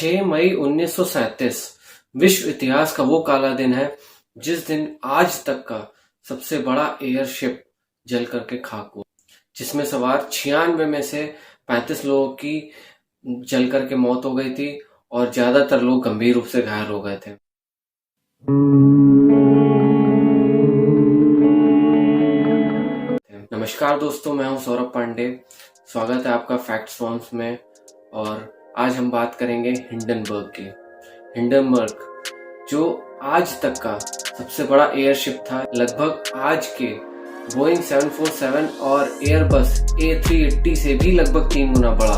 6 मई 1937 विश्व इतिहास का वो काला दिन है जिस दिन आज तक का सबसे बड़ा एयरशिप जल करके खाक हुआ, जिसमें सवार 96 में से 35 लोगों की जल करके मौत हो गई थी और ज्यादातर लोग गंभीर रूप से घायल हो गए थे। नमस्कार दोस्तों, मैं हूं सौरभ पांडे। स्वागत है आपका फैक्ट्स फॉर्म्स में। और आज हम बात करेंगे हिंडनबर्ग की। हिंडनबर्ग जो आज तक का सबसे बड़ा एयरशिप था, लगभग आज के बोइंग 747 और एयरबस A380 से भी लगभग 3 गुना बड़ा।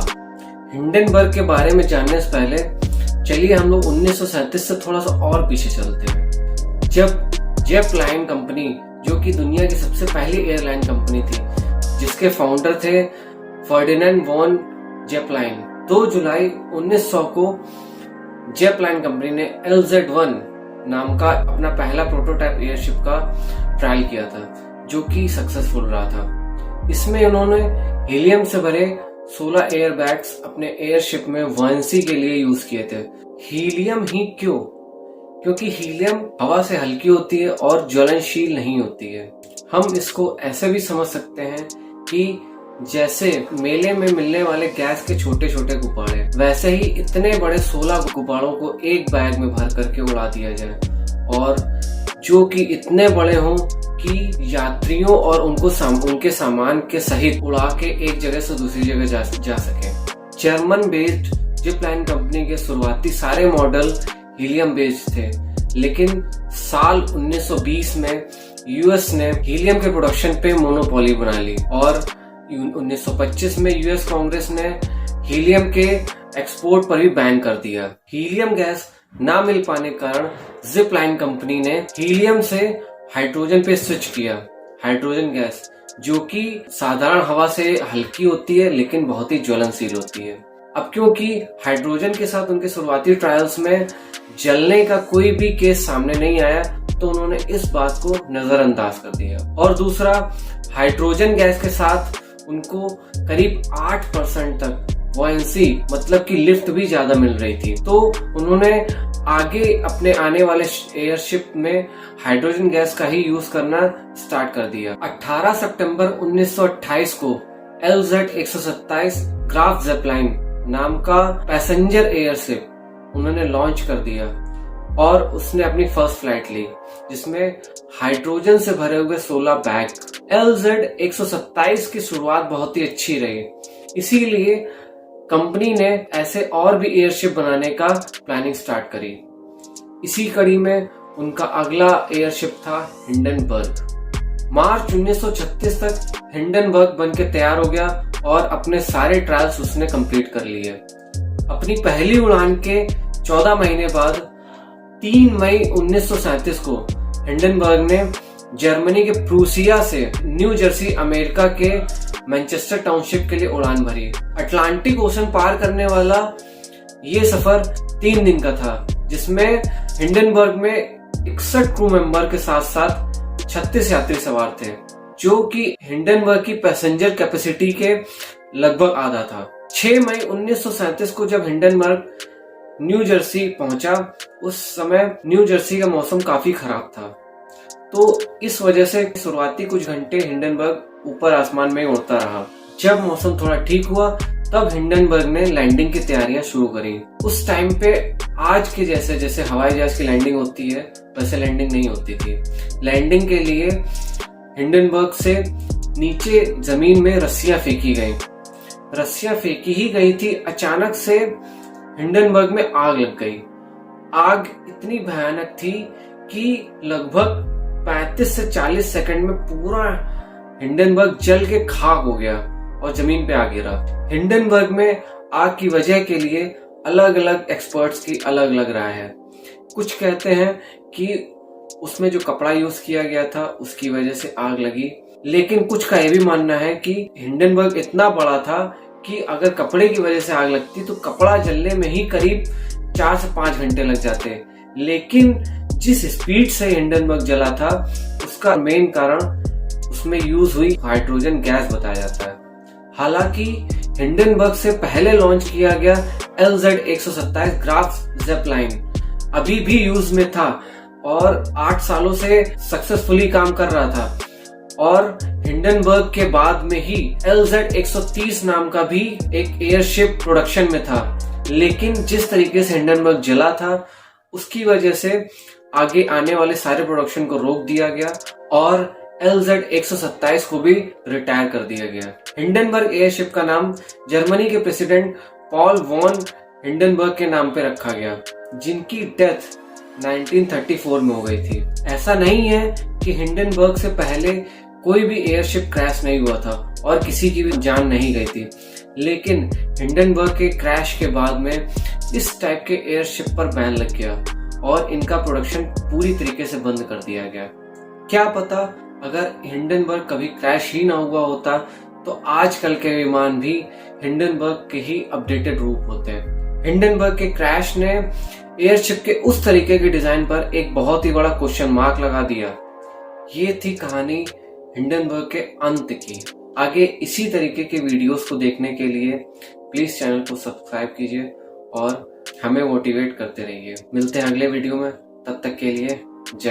हिंडनबर्ग के बारे में जानने से पहले चलिए हम लोग 1937 से थोड़ा सा और पीछे चलते हैं, जब जेटलाइन कंपनी, जो कि दुनिया की सबसे पहली एयरलाइन कंपनी थी, जिसके फाउंडर थे फर्डिनेंड वॉन जेटलाइन, 2 जुलाई 1900 को जेटलाइन कंपनी ने LZ-1 नाम का अपना पहला प्रोटोटाइप एयरशिप का ट्रायल किया था, जो कि सक्सेसफुल रहा था। इसमें उन्होंने हीलियम से भरे 16 एयर बैग्स अपने एयरशिप में वॉयंसी के लिए यूज किए थे। हीलियम ही क्यों? क्योंकि हीलियम हवा से हल्की होती है और ज्वलनशील नहीं होती है। हम इसको ऐसे भी समझ सकते हैं कि जैसे मेले में मिलने वाले गैस के छोटे छोटे गुब्बारे, वैसे ही इतने बड़े 16 गुब्बारों को एक बैग में भर करके उड़ा दिया जाए, और जो कि इतने बड़े हों कि यात्रियों और उनके सामान के सहित उड़ा के एक जगह से दूसरी जगह जा सके। जर्मन बेस्ड जेटलाइन कंपनी के शुरुआती सारे मॉडल हीलियम बेस्ड थे, लेकिन साल 1920 में यूएस ने हीलियम के प्रोडक्शन पे मोनोपोली बना ली और 1925 में यूएस कांग्रेस ने हीलियम के एक्सपोर्ट पर भी बैन कर दिया। हीलियम गैस ना मिल पाने के कारण जिपलाइन कंपनी ने हीलियम से हाइड्रोजन पे स्विच किया। हाइड्रोजन गैस जो कि साधारण हवा से हल्की होती है लेकिन बहुत ही ज्वलनशील होती है। अब क्योंकि हाइड्रोजन के साथ उनके शुरुआती ट्रायल्स में जलने का कोई भी केस सामने नहीं आया, तो उन्होंने इस बात को नजरअंदाज कर दिया। और दूसरा, हाइड्रोजन गैस के साथ उनको करीब 8% तक वॉयंसी, मतलब कि लिफ्ट भी ज्यादा मिल रही थी, तो उन्होंने आगे अपने आने वाले एयरशिप में हाइड्रोजन गैस का ही यूज करना स्टार्ट कर दिया। 18 सितंबर 1928 को LZ-127 ग्राफ जेटलाइन नाम का पैसेंजर एयरशिप उन्होंने लॉन्च कर दिया और उसने अपनी फर्स्ट फ्लाइट ली, जिसमें हाइड्रोजन से भरे हुए 16 बैग। LZ-127 की शुरुआत बहुत ही अच्छी रही, इसीलिए कंपनी ने ऐसे और भी एयरशिप बनाने का प्लानिंग स्टार्ट करी। इसी कड़ी में उनका अगला एयरशिप था हिंडनबर्ग। मार्च 1936 तक हिंडनबर्ग बनके तैयार हो गया और अपने सारे ट्रायल्स उसने कंप्लीट कर लिए। अपनी पहली उड़ान के 14 महीने बाद 3 मई 1937 को हिंडनबर्ग ने जर्मनी के प्रूसिया से न्यू जर्सी अमेरिका के मैनचेस्टर टाउनशिप के लिए उड़ान भरी। अटलांटिक ओशन पार करने वाला ये सफर 3 दिन का था, जिसमें हिंडनबर्ग में 61 क्रू मेंबर के साथ साथ 36 यात्री सवार थे, जो कि हिंडनबर्ग की पैसेंजर कैपेसिटी के लगभग आधा था। 6 मई 1937 को जब हिंडनबर्ग न्यू जर्सी पहुंचा, उस समय न्यू जर्सी का मौसम काफी खराब था, तो इस वजह से शुरुआती कुछ घंटे हिंडनबर्ग ऊपर आसमान में उड़ता रहा। जब मौसम थोड़ा ठीक हुआ, तब हिंडनबर्ग ने लैंडिंग की तैयारियां शुरू करी। उस टाइम पे आज के जैसे हवाई जहाज की लैंडिंग होती है, वैसे लैंडिंग नहीं होती थी। लैंडिंग के लिए हिंडनबर्ग से नीचे जमीन में रस्सियां फेंकी गई। रस्सियां फेंकी ही गई थी, अचानक से हिंडनबर्ग में आग लग गई। आग इतनी भयानक थी कि लगभग 35 से 40 सेकंड में पूरा हिंडनबर्ग जल के खाक हो गया और जमीन पे आ गिरा। हिंडनबर्ग में आग की वजह के लिए अलग अलग एक्सपर्ट्स की अलग अलग राय है। कुछ कहते हैं कि उसमें जो कपड़ा यूज किया गया था उसकी वजह से आग लगी, लेकिन कुछ का यह भी मानना है कि हिंडनबर्ग इतना बड़ा था कि अगर कपड़े की वजह से आग लगती तो कपड़ा जलने में ही करीब 4 से 5 घंटे लग जाते। लेकिन जिस स्पीड से हिंडनबर्ग जला था, उसका मेन कारण उसमें यूज हुई हाइड्रोजन गैस बताया जाता है। हालांकि हिंडनबर्ग से पहले लॉन्च किया गया LZ-127 ग्राफ ज़ेपलाइन अभी भी यूज में था और 8 सालों से सक्सेसफुली काम कर रहा था। और हिंडनबर्ग के बाद में ही LZ-130 नाम का भी एक एयरशिप प्रोडक्शन में था, लेकिन जिस तरीके से हिंडनबर्ग जला था उसकी वजह से आगे आने वाले सारे प्रोडक्शन को रोक दिया गया और LZ-127 को भी रिटायर कर दिया गया। हिंडनबर्ग एयरशिप का नाम जर्मनी के प्रेसिडेंट पॉल वॉन हिंडनबर्ग के नाम पे रखा गया, जिनकी डेथ 1934 में हो गई थी। ऐसा नहीं है कि हिंडनबर्ग से पहले कोई भी एयरशिप क्रैश नहीं हुआ था और किसी की भी जान नहीं गई थी, लेकिन हिंडनबर्ग के क्रैश के बाद में इस टाइप के एयरशिप पर बैन लग गया और इनका प्रोडक्शन पूरी तरीके से बंद कर दिया गया। क्या पता अगर हिंडनबर्ग कभी क्रैश ही ना हुआ होता तो आजकल के विमान भी हिंडनबर्ग के ही अपडेटेड रूप होते हैं। हिंडनबर्ग के क्रैश ने एयरशिप के उस तरीके के डिजाइन पर एक बहुत ही बड़ा क्वेश्चन मार्क लगा दिया। ये थी कहानी हिंडनबर्ग के अंत की। आगे इसी तरीके के वीडियोस को देखने के लिए प्लीज चैनल को सब्सक्राइब कीजिए और हमें मोटिवेट करते रहिए। मिलते हैं अगले वीडियो में, तब तक के लिए जय।